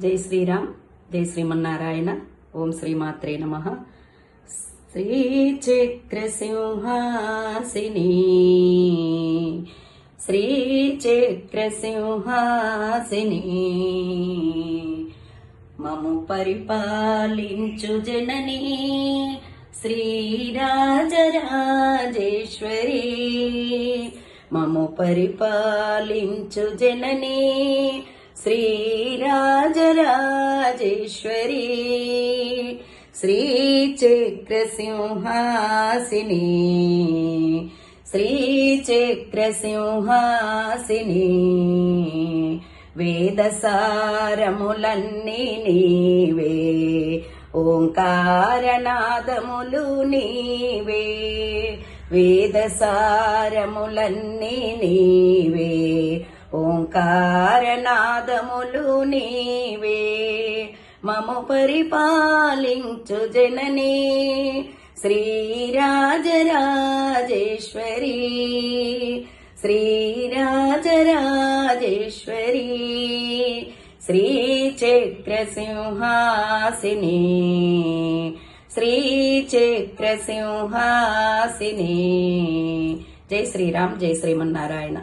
జై శ్రీరామ్, జై శ్రీమన్నారాయణ. ఓం శ్రీమాత్రే నమః. శ్రీచక్రసింహాసిని, శ్రీచక్రసింహాసిని, మము పరిపాలించు జనని శ్రీరాజరాజేశ్వరి, మము పరిపాలించు జనని శ్రీరాజరాజేశ్వరి, శ్రీచక్రసింహాసిని, శ్రీచక్రసింహాసిని, వేదసారములన్నీ నీవే, ఓంకారనాదములు నీవే, వేదసారములన్నీ నీవే, ఓంకారనాదములు నీవే, మము పరిపాలించు జనని శ్రీరాజరాజేశ్వరి, శ్రీరాజరాజేశ్వరి, శ్రీచక్రసింహాసిని, శ్రీచక్రసింహాసిని. జై శ్రీరామ్, జై శ్రీమన్నారాయణ.